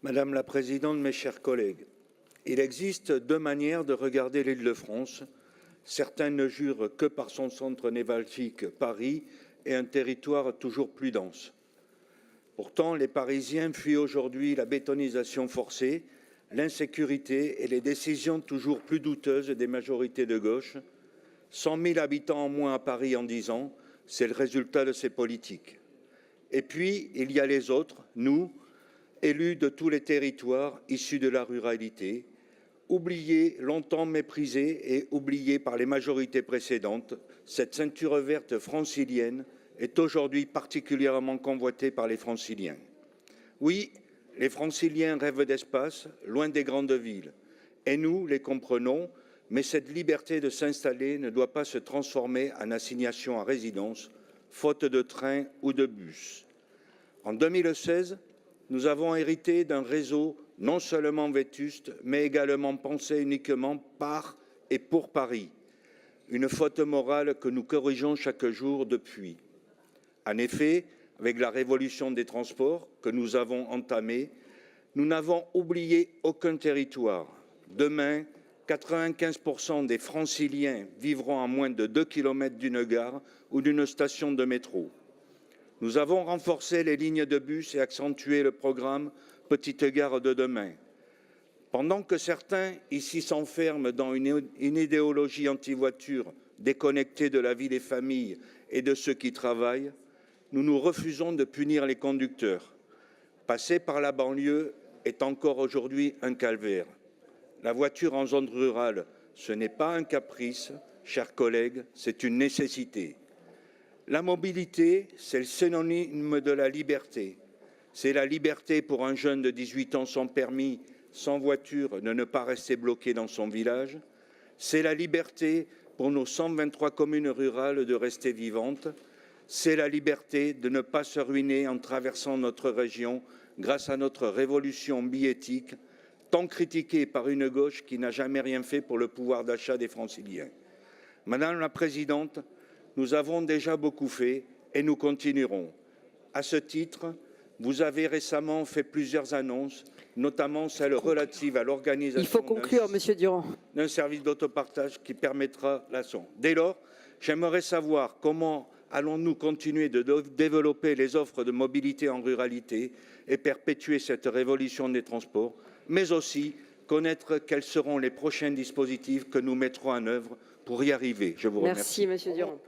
Madame la Présidente, mes chers collègues, il existe deux manières de regarder l'Île-de-France. Certains ne jurent que par son centre névralgique, Paris, et un territoire toujours plus dense. Pourtant, les Parisiens fuient aujourd'hui la bétonisation forcée, l'insécurité et les décisions toujours plus douteuses des majorités de gauche. 100 000 habitants en moins à Paris en 10 ans, c'est le résultat de ces politiques. Et puis, il y a les autres, nous, élus de tous les territoires issus de la ruralité, oubliés, longtemps méprisés et oubliés par les majorités précédentes, cette ceinture verte francilienne est aujourd'hui particulièrement convoitée par les franciliens. Oui, les franciliens rêvent d'espace, loin des grandes villes. Et nous les comprenons, mais cette liberté de s'installer ne doit pas se transformer en assignation à résidence, faute de train ou de bus. En 2016, nous avons hérité d'un réseau non seulement vétuste, mais également pensé uniquement par et pour Paris. Une faute morale que nous corrigeons chaque jour depuis. En effet, avec la révolution des transports que nous avons entamée, nous n'avons oublié aucun territoire. Demain, 95% des franciliens vivront à moins de 2 km d'une gare ou d'une station de métro. Nous avons renforcé les lignes de bus et accentué le programme Petite Gare de demain. Pendant que certains ici s'enferment dans une idéologie anti-voiture déconnectée de la vie des familles et de ceux qui travaillent, nous nous refusons de punir les conducteurs. Passer par la banlieue est encore aujourd'hui un calvaire. La voiture en zone rurale, ce n'est pas un caprice, chers collègues, c'est une nécessité. La mobilité, c'est le synonyme de la liberté. C'est la liberté pour un jeune de 18 ans sans permis, sans voiture, de ne pas rester bloqué dans son village. C'est la liberté pour nos 123 communes rurales de rester vivantes. C'est la liberté de ne pas se ruiner en traversant notre région grâce à notre révolution billettique, tant critiquée par une gauche qui n'a jamais rien fait pour le pouvoir d'achat des franciliens. Madame la Présidente, nous avons déjà beaucoup fait et nous continuerons. À ce titre, vous avez récemment fait plusieurs annonces, notamment celle relative à l'organisation d'un service d'autopartage qui permettra la son. Dès lors, j'aimerais savoir comment allons-nous continuer de développer les offres de mobilité en ruralité et perpétuer cette révolution des transports, mais aussi connaître quels seront les prochains dispositifs que nous mettrons en œuvre pour y arriver. Je vous remercie. Merci, Monsieur Durand.